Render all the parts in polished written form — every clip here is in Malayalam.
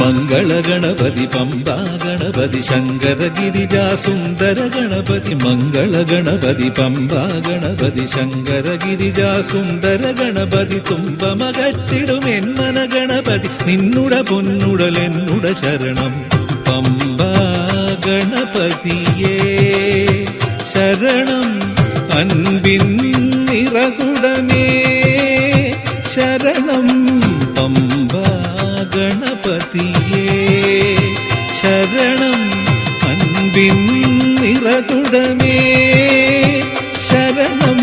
ಮಂಗಳ ಗಣಪತಿ ಪಂಬಾ ಗಣಪತಿ ಶಂಕರ ಗಿರಿಜಾ ಸುಂದರ ಗಣಪತಿ ಮಂಗಳ ಗಣಪತಿ ಪಂಬಾ ಗಣಪತಿ ಶಂಕರ ಗಿರಿಜಾ ಸುಂದರ ಗಣಪತಿ ತುಂಬ ಮಗಟ್ಟಿಡುം ಎನ್ಮನ ಗಣಪತಿ ನಿನ್ನುಡ പൊന്നുടലെന്നുട ശരണം പമ്പാ ഗണപതിയേ ശരണം അൻപിൻ നിറകുടമേ ശരണം പമ്പാ ഗണപതിയേ ശരണം അൻപിൻ നിറകുടമേ ശരണം.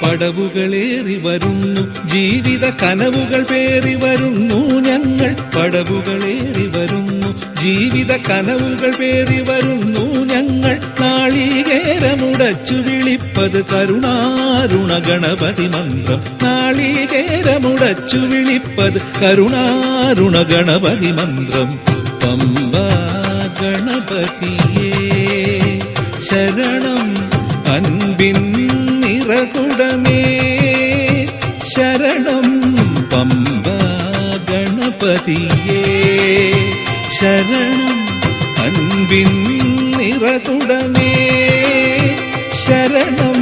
പടവുകളേറി വരുന്നു ജീവിത കനവുകൾ പേറി വരുന്നു ഞങ്ങൾ പടവുകളേറി വരുന്നു ജീവിത കനവുകൾ പേറി വരുന്നു ഞങ്ങൾ നാളികേരമുടച്ചു വിളിപ്പത് കരുണാരുണ ഗണപതി മന്ത്രം നാളികേരമുടച്ചു വിളിപ്പത് കരുണാരുണ ഗണപതി മന്ത്രം പമ്പാ ഗണപതിയേ ശരണം അൻപിൻ നിറകുടമേ ശരണം പമ്പാ ഗണപതിയേ ശരണം അൻപിൻ നിറകുടമേ ശരണം.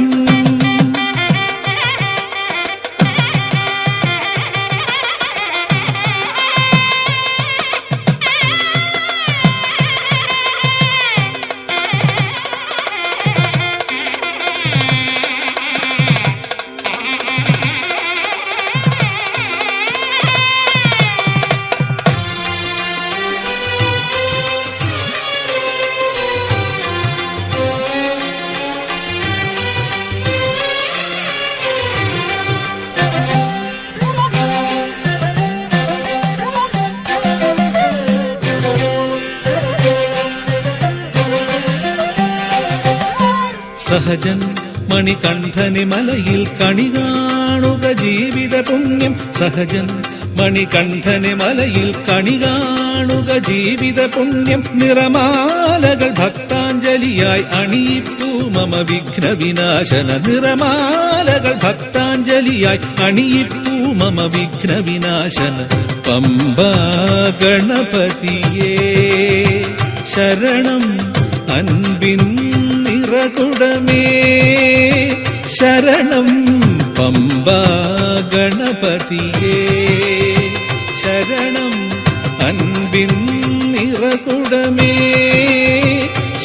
സഹജൻ മണികണ്ഠനെ മലയിൽ കണി കാണുക ജീവിത പുണ്യം സഹജൻ മണികണ്ഠനെ മലയിൽ കണി കാണുക ജീവിത പുണ്യം നിറമാലകൾ ഭക്താഞ്ജലിയായി അണിയിപ്പൂ മമ വിഘ്ന വിനാശന നിറമാലകൾ ഭക്താഞ്ജലിയായി അണിയിപ്പൂ മമ വിഘ്ന വിനാശന പമ്പാ ഗണപതിയേ ശരണം അൻപിൻ നിറകുടമേ ശരണം പമ്പാ ഗണപതിയേ ശരണം അൻപിൻ നിറകുടമേ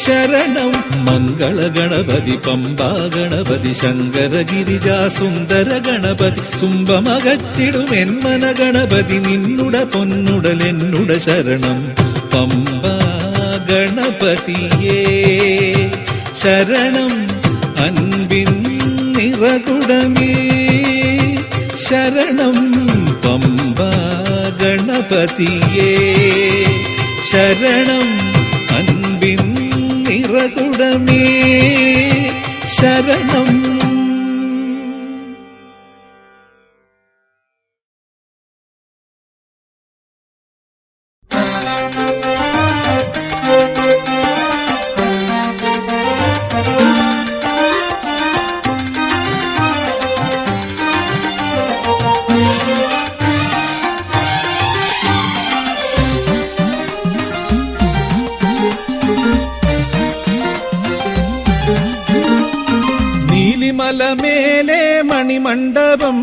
ശരണം മംഗള ഗണപതി പമ്പാ ഗണപതി ശങ്കര ഗിരിജാ സുന്ദര ഗണപതി തുമ്പമകറ്റിടും എന്മന ഗണപതി നിന്നുട പൊന്നുടലെന്നുട ശരണം പമ്പാ ഗണപതിയേ ശരണം അൻപിൻ നിറകുടമേ ശരണം പമ്പാ ഗണപതിയേ ശരണം അൻപിൻ നിറകുടമേ ശരണം. മലമേലെ മണിമണ്ഡപം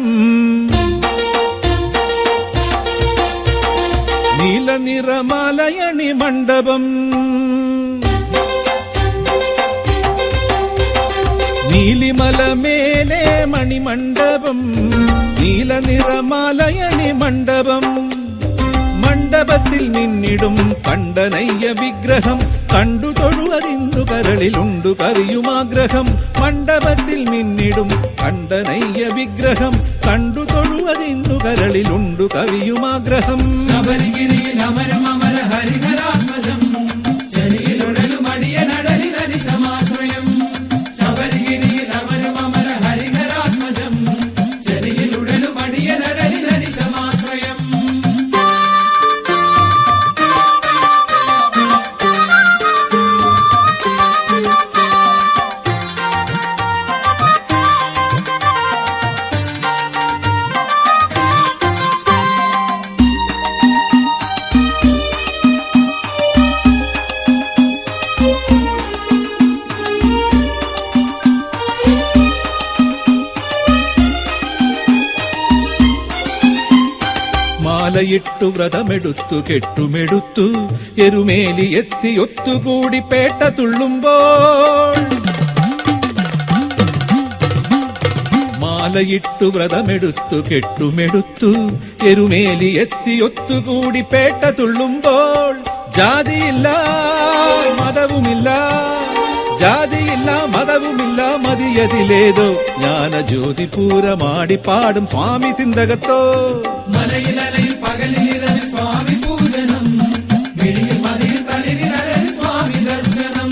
നീലനിറമാലയണി മണ്ഡപം നീലിമലമേലെ മണിമണ്ഡപം നീലനിറമാലയണി മണ്ഡപം മണ്ഡപത്തിൽ നിന്നിടും കണ്ടനയ്യ വിഗ്രഹം കണ്ടു തൊഴുവതിന്നു കരളിലുണ്ടു കവിയുമാഗ്രഹം മണ്ഡപത്തിൽ നിന്നിടും കണ്ടനയ്യ വിഗ്രഹം കണ്ടു തൊഴു തൊഴുവതിന്നു കരളിലുണ്ടു കവിയുമാഗ്രഹം. ശബരിഗിരിയിൽ അമരം അമര ഹരിഹരാത്മജം ശരിയിലുടലും അടിയനടലിനരിശമാശ്രയം. ശബരിഗിരിയിൽ അമരം അമര ഹരിഹരാത്മജം ശരിയിലുടലും അടിയനടലിനരിശമാശ്രയം. മാലയിട്ടു വ്രതമെടുത്തു കെട്ടുമെടുത്തു എരുമേലി എത്തി ഒത്തുകൂടി പേട്ട തുള്ളുമ്പോൾ. മാലയിട്ടു വ്രതമെടുത്തു കെട്ടുമെടുത്തു എരുമേലി എത്തി ഒത്തുകൂടി പേട്ട തുള്ളുമ്പോൾ. ജാതിയില്ല മതവുമില്ല, ജാതിയില്ല മതവുമില്ല, മതിയതിലേതോ ജ്ഞാനജ്യോതിപൂരമാടി പാടും സ്വാമി തിന്തകത്തോ. മലയിലലയിൽ പകലിരവിൽ സ്വാമി പൂജനം മിഴിയിൽ മതിയിൽ തളിരിലരവിൽ സ്വാമി ദർശനം.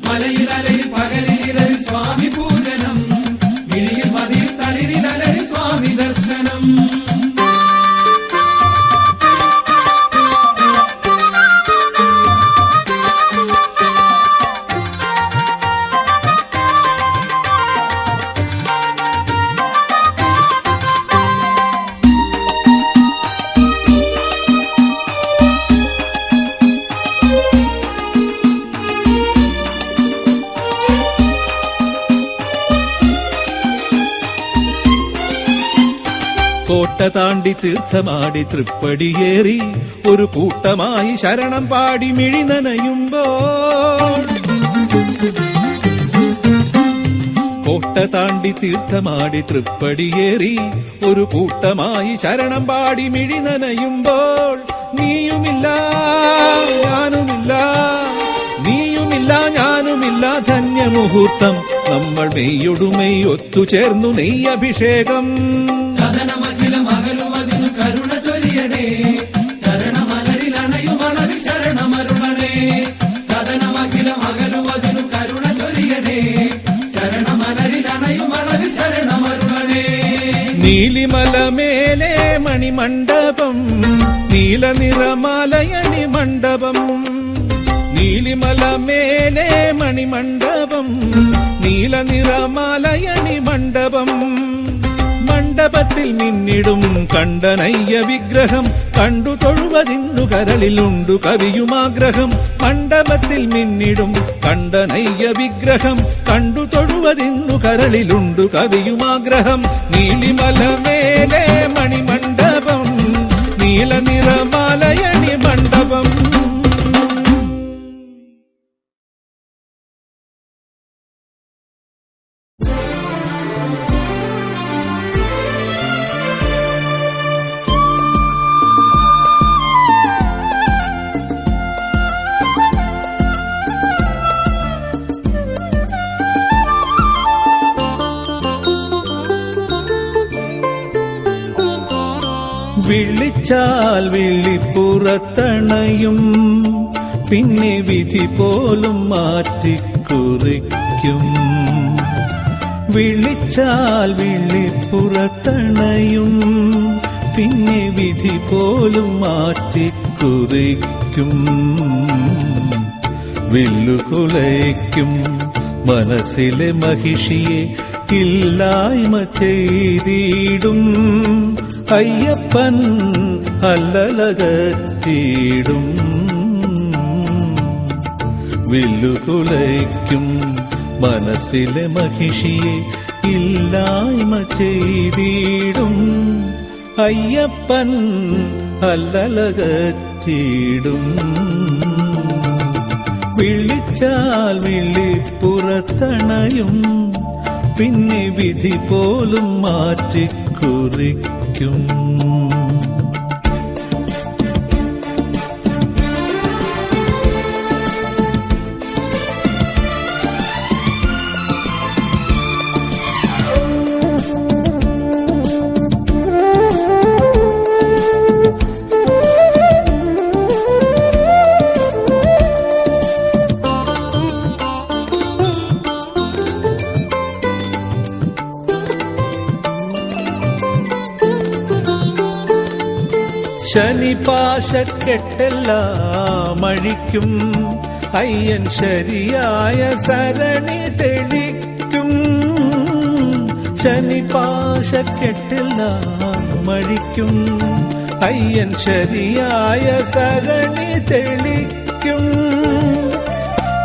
മലയിലലയിൽ പകലിരവിൽ സ്വാമി പൂജനം മിഴിയിൽ മതിയിൽ തളിരിലരവിൽ സ്വാമി ദർശനം. കോട്ട താണ്ടി തീർത്ഥമാടി തൃപ്പടിയേറി ഒരു കൂട്ടമായി ശരണം പാടി മിഴി നനയുമ്പോൾ. കോട്ട താണ്ടി തീർത്ഥമാടി തൃപ്പടിയേറി ഒരു കൂട്ടമായി ശരണം പാടി മിഴി നനയുമ്പോൾ. നീയുമില്ല ഞാനുമില്ല, നീയുമില്ല ഞാനുമില്ല, ധന്യമുഹൂർത്തം നമ്മൾ മെയ്യൊടുമെയ് ഒത്തുചേർന്നു നെയ്യഭിഷേകം. കഥനമഖിലം അകലുവതിനു കരുണ ചൊരിയണേ ചരണമലരിലണയുമളവിൽ ശരണമരുളണേ. കഥനമഖിലം അകലുവതിനു കരുണ ചൊരിയണേ ചരണമലരിലണയുമളവിൽ ശരണമരുളണേ. നീലിമല മേലെ മണിമണ്ഡപം നീലനിറമാലയണി മണ്ഡപം. നീലിമല മേലെ മണിമണ്ഡപം നീലനിറമാലയണി മണ്ഡപം. മണ്ഡപത്തിൽ മിന്നിടും കണ്ടനയ്യ വിഗ്രഹം കണ്ടു തൊഴുവതിന്നു കരളിലുണ്ടു കവിയുമാഗ്രഹം. മണ്ഡപത്തിൽ മിന്നിടും കണ്ടനയ്യ വിഗ്രഹം കണ്ടു തൊഴുവതിന്നു കരളിലുണ്ടു കവിയുമാഗ്രഹം. നീലിമല മേലെ മണിമണ്ഡപം നീലനിറമാലയണി മണ്ഡപം. വിളിച്ചാൽ വിളിപ്പുറത്തണയും പിന്നെ വിധി പോലും മാറ്റിക്കുറിക്കും. വിളിച്ചാൽ വിളിപ്പുറത്തണയും പിന്നെ വിധി പോലും മാറ്റിക്കുറിക്കും. വില്ലുകുലയ്ക്കും മനസ്സിലെ മഹിഷിയെ ഇല്ലായ്മ ചെയ്തിടും. അയ്യപ്പൻ അല്ലലകറ്റിടും. വില്ലുകുലയ്ക്കും മനസ്സിലെ മഹിഷിയെ ഇല്ലായ്മ ചെയ്തിടും. അയ്യപ്പൻ അല്ലലകറ്റിടും. വിളിച്ചാൽ വിളിപ്പുറത്തണയും പിന്നെ വിധി പോലും മാറ്റിക്കുറിക്കും. ശനിപാശക്കെട്ടെല്ലാം അഴിക്കും അയ്യൻ ശരിയായ സരണി തെളിക്കും. ശനിപാശക്കെട്ടെല്ലാം അഴിക്കും അയ്യൻ ശരിയായ സരണി തെളിക്കും.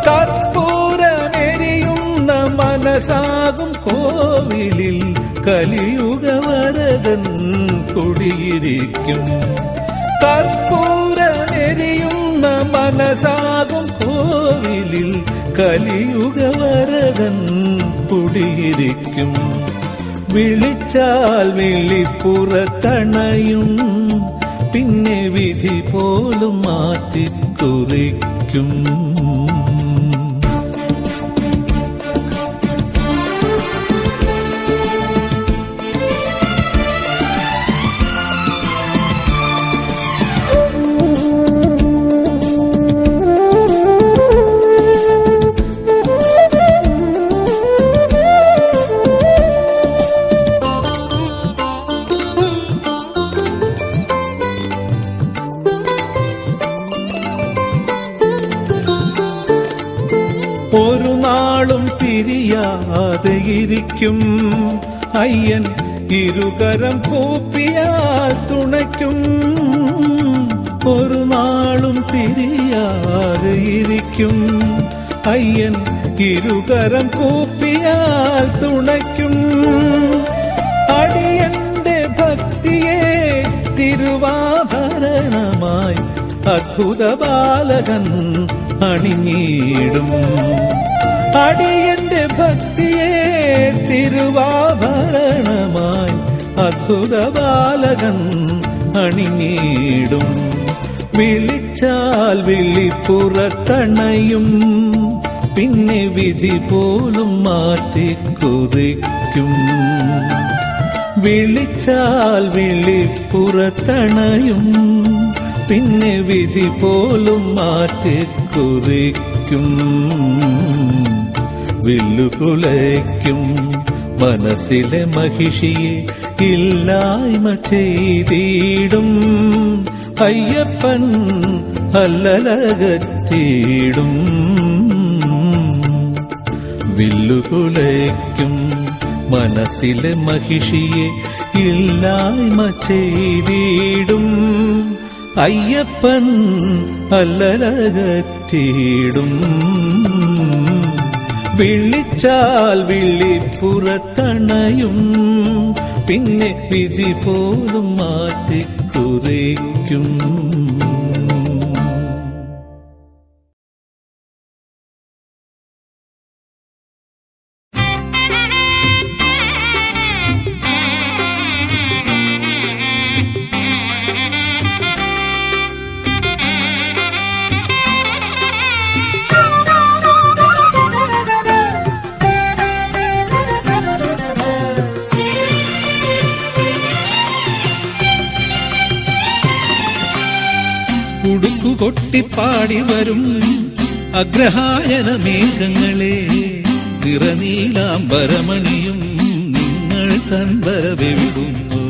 കർപ്പൂരമെരിയുന്ന മനസ്സാകും കോവിലിൽ കലിയുഗവരദൻ കുടിയിരിക്കും. കർപ്പൂരമെരിയുന്ന മനസ്സാകും കോവിലിൽ കലിയുഗവരദൻ കുടിയിരിക്കും. വിളിച്ചാൽ വിളിപ്പുറത്തണയും പിന്നെ വിധി പോലും മാറ്റിക്കുറിക്കും. ഒരു നാളും പിരിയാതെയിരിക്കും അയ്യൻ ഇരുകരം കൂപ്പിയാൽ തുണയ്ക്കും. ഒരു നാളും പിരിയാതെയിരിക്കും അയ്യൻ ഇരുകരം കൂപ്പിയാൽ തുണയ്ക്കും. അടിയന്റെ ഭക്തിയെ തിരുവാഭരണമായി അദ്ഭുത ബാലകൻ അണിഞ്ഞിടും. അടിയന്റെ ഭക്തിയെ തിരുവാഭരണമായി അദ്ഭുത ബാലകൻ അണിഞ്ഞിടും. വിളിച്ചാൽ വിളിപ്പുറത്തണയും പിന്നെ വിധി പോലും മാറ്റിക്കുറിക്കും. വിളിച്ചാൽ വിളിപ്പുറത്തണയും പിന്നെ വിധി പോലും മാറ്റിക്കുറിക്കും. വില്ലുകുലയ്ക്കും മനസ്സിലെ മഹിഷിയെ ഇല്ലായ്മ ചെയ്തിടും. അയ്യപ്പൻ അല്ലലകറ്റിയിടും. വില്ലുകുലയ്ക്കും മനസ്സിലെ മഹിഷിയെ ഇല്ലായ്മ ചെയ്തിടും. അയ്യപ്പൻ അല്ലലകറ്റിയിടും. വിളിച്ചാൽ വിളിപ്പുറത്തണയും പിന്നെ വിധി പോലും മാറ്റിക്കുറിക്കും. കൊട്ടിപ്പാടി വരും അഗ്രഹായന മേഘങ്ങളെ നിറനീലാംബരമണിയും നിങ്ങൾ തൻവരവിടുന്നു.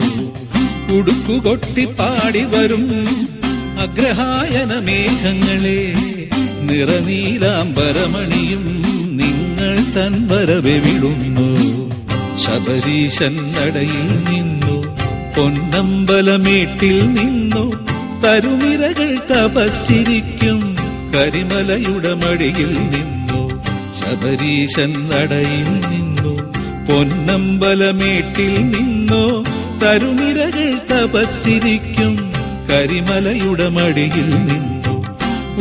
ഉടുക്കുകൊട്ടിപ്പാടി വരും അഗ്രഹായന മേഘങ്ങളെ നിറനീലാംബരമണിയും നിങ്ങൾ തൻവരവിടുന്നു. ശബരീശൻ നടയിൽ നിന്നു പൊന്നമ്പലമേട്ടിൽ നിന്നു തരുനിരകൾ തപസ്സിരിക്കും കരിമലയുടെ മടിയിൽ നിന്നു. ശബരീശൻ നടയിൽ നിന്നു പൊന്നമ്പലമേട്ടിൽ നിന്നു തരുനിരകൾ തപസ്സിരിക്കും കരിമലയുടെ മടിയിൽ നിന്നു.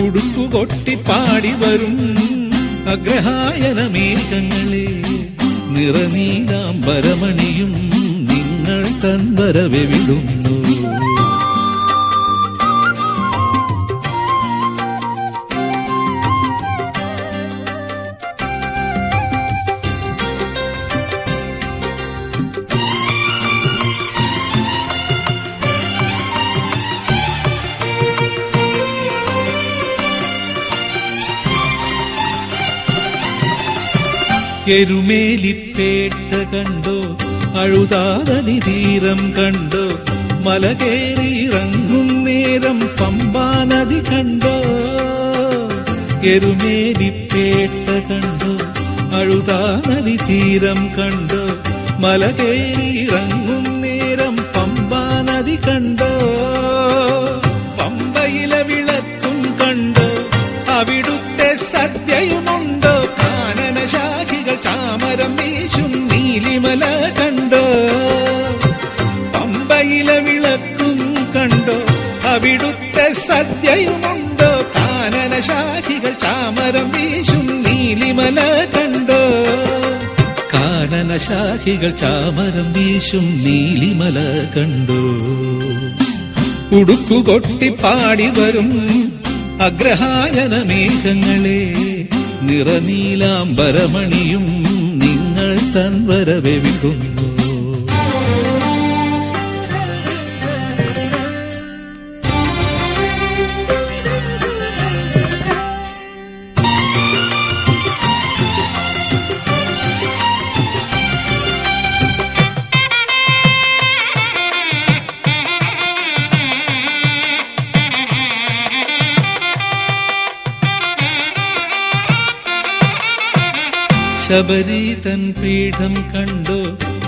ഉടുക്കുകൊട്ടിപ്പാടി വരും അഗ്രഹായന മേഘങ്ങളെ നിറനീലാംബരമണിയും നിങ്ങൾ തൻവരവിടുന്നു. എരുമേലിപ്പേട്ട കണ്ടോ, അഴുതാനദി തീരം കണ്ടോ, മല കേറിയിറങ്ങും നേരം പമ്പാ നദി കണ്ടോ, എരുമേലിപ്പേട്ട കണ്ടോ, അഴുതാ നദി തീരം കണ്ടോ, മല കേറിയിറങ്ങും നേരം പമ്പാ നദി കണ്ടോ, പമ്പയിലെ വിളക്കും കണ്ടോ, അവിടുത്തെ സദ്യയുമുണ്ടോ, കാനനശാഖികൾ ചാമരം വീശും നീലിമല കണ്ടോ, പമ്പയിലെ വിളക്കും കണ്ടോ, അവിടുത്തെ സദ്യയുമുണ്ടോ, കാനനശാഖികൾ ചാമരം വീശും നീലിമല കണ്ടോ, കാനനശാഖികൾ ചാമരം വീശും നീലിമല കണ്ടോ. ഉടുക്കുകൊട്ടി പാടി വരും അഗ്രഹായന മേഘങ്ങളെ, നിറനീലാംബരമണിയും നിങ്ങൾ തൻവരവെ വിടുന്നു. ശബരി തൻ പീഠം കണ്ടോ,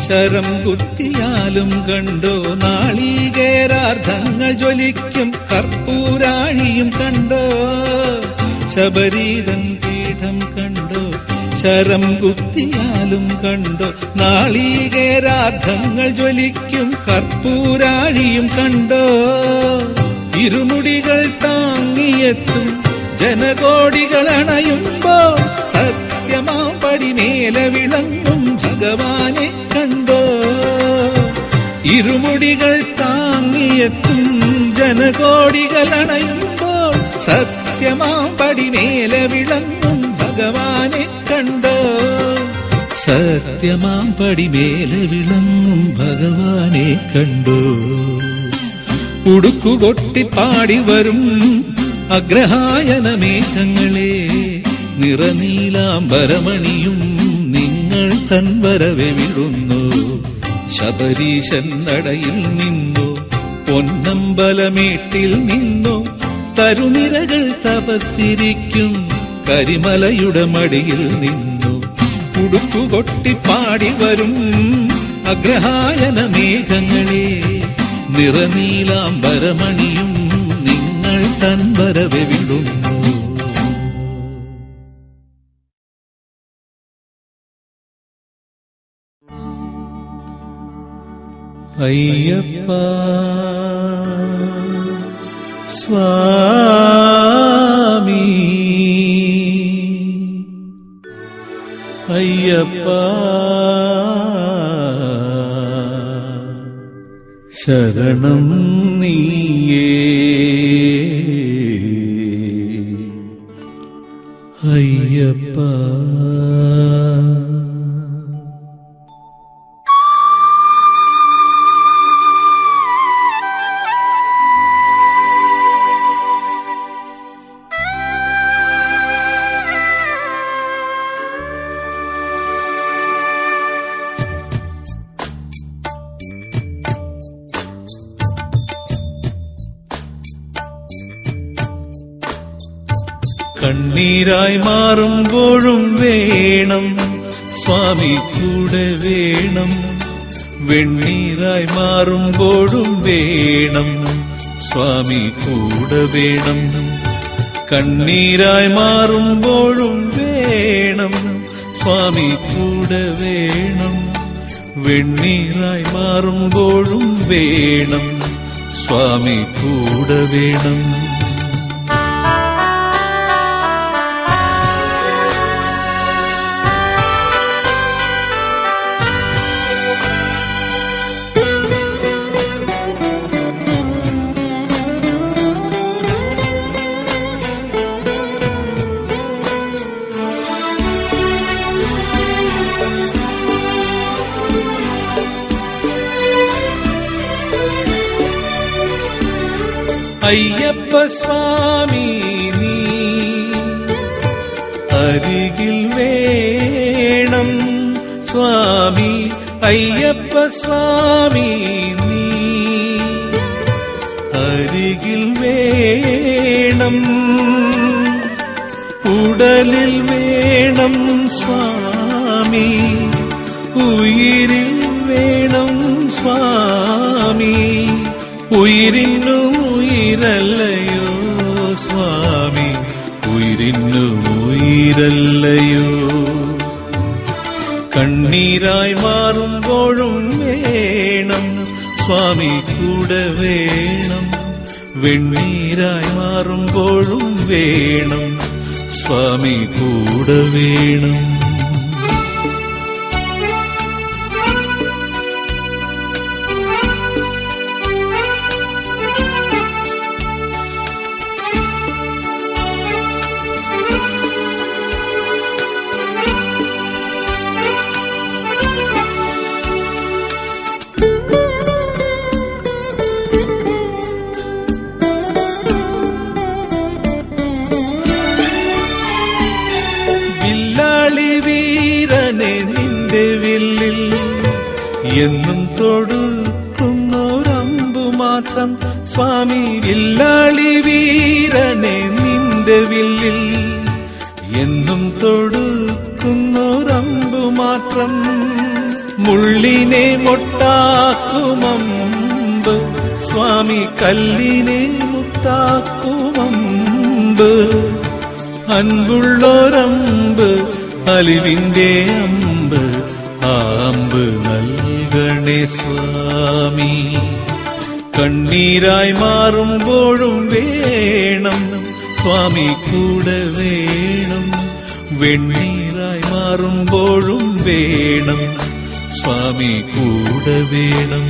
ശരം കുത്തിയാലും കണ്ടോ, നാളികേരാർദ്ധങ്ങൾ ജ്വലിക്കും കർപ്പൂരാഴിയും കണ്ടോ, ശബരി തൻ പീഠം കണ്ടോ, ശരം കുത്തിയാലും കണ്ടോ, നാളികേരാർദ്ധങ്ങൾ ജ്വലിക്കും കർപ്പൂരാഴിയും കണ്ടോ, ഇരുമുടികൾ താങ്ങിയെത്തും ജനകോടികൾ അണയുമ്പോൾ സത്യമാം പടിമേലെ വിളങ്ങും ഭഗവാനെ കണ്ടോ, ഇരുമുടികൾ താങ്ങിയെത്തും ജനകോടികൾ അണയുമ്പോൾ സത്യമാം പടിമേലെ വിളങ്ങും ഭഗവാനെ കണ്ടോ, സത്യമാം പടിമേലെ വിളങ്ങും ഭഗവാനെ കണ്ടോ. ഉടുക്കുകൊട്ടി പാടി വരും അഗ്രഹായന മേഘങ്ങളെ, നിറനീലാംബരമണിയും നിങ്ങൾ തൻവരവെ വിടുന്നു. ശബരീശൻ നടയിൽ നിന്നോ, പൊന്നമ്പലമേട്ടിൽ നിന്നോ, തരുനിരകൾ തപസ്സിരിക്കും കരിമലയുടെ മടിയിൽ നിന്നോ, ഉടുക്കുകൊട്ടി പാടി വരും അഗ്രഹായന മേഘങ്ങളെ, നിറനീലാംബരമണിയും നിങ്ങൾ തൻവരവെ വിടുന്നു. അയ്യപ്പ സ്വാമി, അയ്യപ്പ ശരണം നീയേ, അയ്യപ്പ. കണ്ണീരായി മാറുമ്പോഴും വേണം സ്വാമി കൂടെ വേണം, വെണ്ണീരായി മാറുമ്പോഴും വേണം സ്വാമി കൂടെ വേണം, കണ്ണീരായി മാറുമ്പോഴും വേണം സ്വാമി കൂടെ വേണം, വെണ്ണീരായി മാറുമ്പോഴും വേണം സ്വാമി കൂടെ വേണം. അയ്യപ്പ സ്വാമി നീ അരികിൽ വേണം സ്വാമി, അയ്യപ്പ സ്വാമി നീ അരികിൽ വേണം, ഉടലിൽ വേണം സ്വാമി, ഉയിരിൽ വേണം സ്വാമി. ഉയിരിന്നു ഉയിരല്ലയോ സ്വാമി, ഉയിരിന്നു ഉയിരല്ലയോ. കണ്ണീരായി മാറുമ്പോഴും വേണം സ്വാമി കൂടെ വേണം, വെണ്ണീരായി മാറുമ്പോഴും വേണം സ്വാമി കൂടെ വേണം. എന്നും തൊടുക്കുന്നൊരമ്പു മാത്രം സ്വാമി, വില്ലാളി വീരനെ നിന്റെ വില്ലിൽ എന്നും തൊടുക്കുന്നൊരമ്പു മാത്രം. മുള്ളിനെ മൊട്ടാക്കുമമ്പ് സ്വാമി, കല്ലിനെ മുത്താക്കുമമ്പ്. അൻപുള്ളൊരമ്പ് അലിവിന്റെ അമ്പ്, ആമ്പ് നൽകണേ സ്വാമി. കണ്ണീരായി മാറുമ്പോഴും വേണം സ്വാമി കൂടെ വേണം, വെണ്ണീരായി മാറുമ്പോഴും വേണം സ്വാമി കൂടെ വേണം.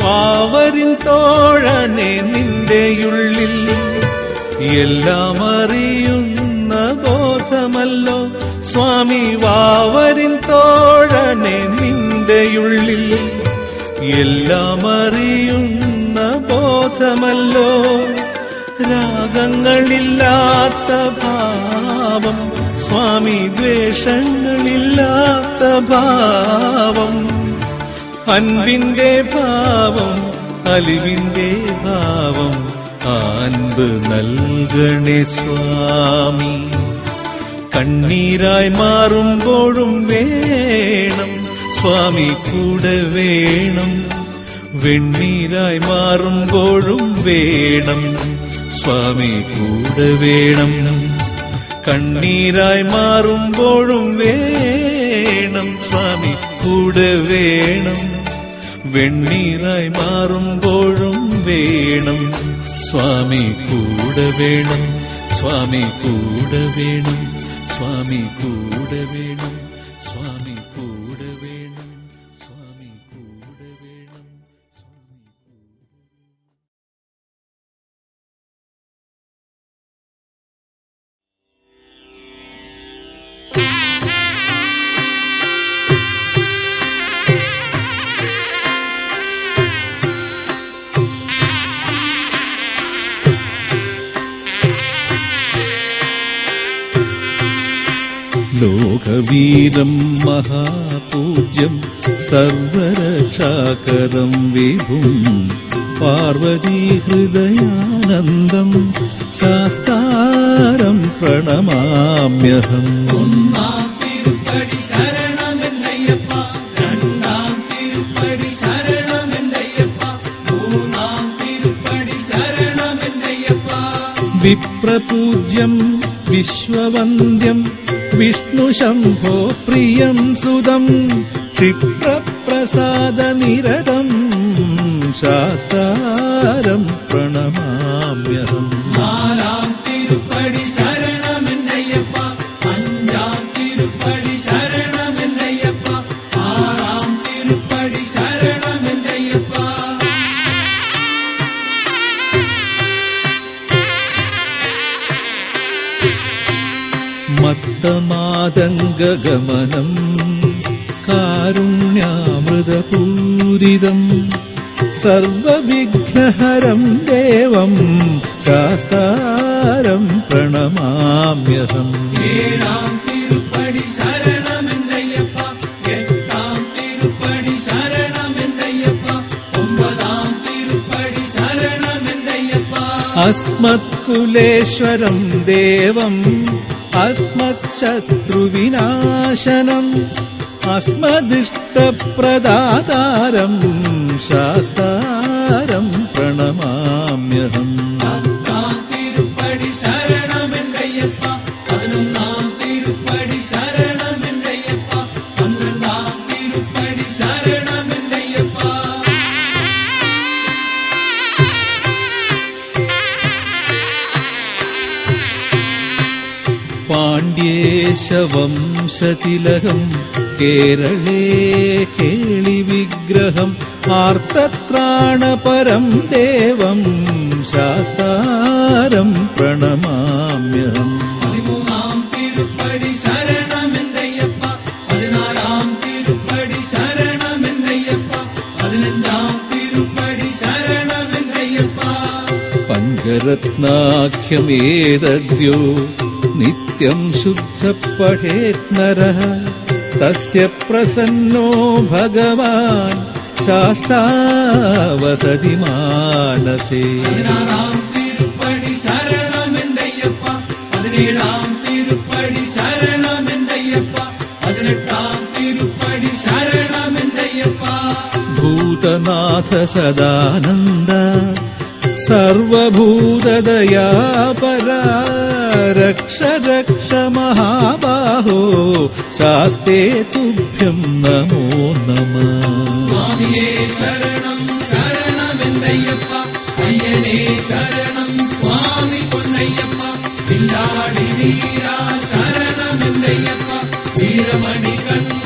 വാവരിൻ തോഴനെ നിന്റെയുള്ളിൽ എല്ലാം അറിയുന്ന ബോധമല്ലോ സ്വാമി. വാവരിൻ തോഴനെ നിന്റെയുള്ളിൽ എല്ലാം അറിയുന്ന ബോധമല്ലോ. രാഗങ്ങളില്ലാത്ത ഭാവം സ്വാമി, ദ്വേഷങ്ങളില്ലാത്ത ഭാവം. അൻപിന്റെ ഭാവം അലിവിന്റെ ഭാവം, അൻപ് നൽകണേ സ്വാമി. കണ്ണീരായി മാറുമ്പോഴും വേണം സ്വാമി കൂടെ വേണം, വെണ്ണീരായി മാറുമ്പോഴും വേണം സ്വാമി കൂടെ വേണം. കണ്ണീരായി മാറുമ്പോഴും വേണം സ്വാമി കൂടെ വേണം, വെണ്ണീറായി മാറുമ്പോഴും വേണം സ്വാമി കൂടെ വേണം, സ്വാമി കൂടെ വേണം, സ്വാമി കൂടെ വേണം, സ്വാമി കൂടെ വേണം, സ്വാമി കൂടെ വേണം, സ്വാമി. ലോകവീരം മഹാപൂജ്യം സർവരക്ഷാകരം വിഭും പാർവതീഹൃദയാനന്ദം ശാസ്താരം പ്രണമാമ്യഹം. ഒന്നാം തിരുപ്പടി ശരണമെന്നയ്യപ്പ, രണ്ടാം തിരുപ്പടി ശരണമെന്നയ്യപ്പ, മൂന്നാം തിരുപ്പടി ശരണമെന്നയ്യപ്പ. വിപ്രപൂജ്യം വിശ്വവന്ദ്യം വിഷ്ണു ശംഭോ പ്രിയം സുതം ക്ഷിപ്രപ്രസാദനിരതം ശാസ്താരം പ്രണമാമ്യഹം. നാലാം തിരുപ്പടി ശരണമെന്നയ്യപ്പ, അഞ്ചാം തിരുപ്പടി ശരണമെന്നയ്യപ്പ, ആറാം തിരുപ്പടി ശരണമെന്നയ്യപ്പ. ശാസ്താരമൂർധഗമനം കാരുണ്യാമൃതപൂരിതം സർവവിഘ്നഹരം ദേവം ശാസ്താരം പ്രണമാമ്യഹം. ഏഴാം തിരുപ്പടി ശരണമെന്നയ്യപ്പ, എട്ടാം തിരുപ്പടി ശരണമെന്നയ്യപ്പ, ഒമ്പതാം തിരുപ്പടി ശരണമെന്നയ്യപ്പ. അസ്മത്കുലേശ്വരം ദേവം അസ്മത്ശത്രുവിനാശനം അസ്മദിഷ്ടപ്രദാതാരം ശാസ്താരം പ്രണമാമ്യഹം. പത്താം തിരുപ്പടി ശരണമെന്നയ്യപ്പ, പതിനൊന്നാം തിരുപ്പടി ശരണമെന്നയ്യപ്പ, പന്ത്രണ്ടാം തിരുപ്പടി ശരണമെന്നയ്യപ്പ. പാണ്ഡ്യേശവംശതിലകം കേരളേ കേളിവിഗ്രഹം ആർത്തത്രാണപരം ദേവം ശാസ്താരം പ്രണമാമ്യഹം. പതിമൂന്നാം തിരുപ്പടി ശരണമെന്നയ്യപ്പ, പതിനാലാം തിരുപ്പടി ശരണമെന്നയ്യപ്പ, പതിനഞ്ചാം തിരുപ്പടി ശരണമെന്നയ്യപ്പ. പഞ്ചരത്നാഖ്യമേതദ്യോ നിത്യം ശുദ്ധ പഠേത് നരഃ തസ്യ പ്രസന്നോ ഭഗവാൻ ശാസ്താവസതി മാനസേ. പതിനാറാം തിരുപ്പടി ശരണമെന്നയ്യപ്പ, പതിനേഴാം തിരുപ്പടി ശരണമെന്നയ്യപ്പ, പതിനെട്ടാം തിരുപ്പടി ശരണമെന്നയ്യപ്പ. ഭൂതനാഥ സദാനന്ദ സർവഭൂതദയാപരാ രക്ഷ രക്ഷ മഹാബാഹോ ശാസ്തേ തുഭ്യം നമോ നമഃ. സ്വാമിയേ ശരണം ശരണമെന്നയ്യപ്പ, അയ്യനേ ശരണം സ്വാമി പൊന്നയ്യപ്പ, പില്ലാടി വീരാ ശരണമെന്നയ്യപ്പ, വീരമണി കണ്ണ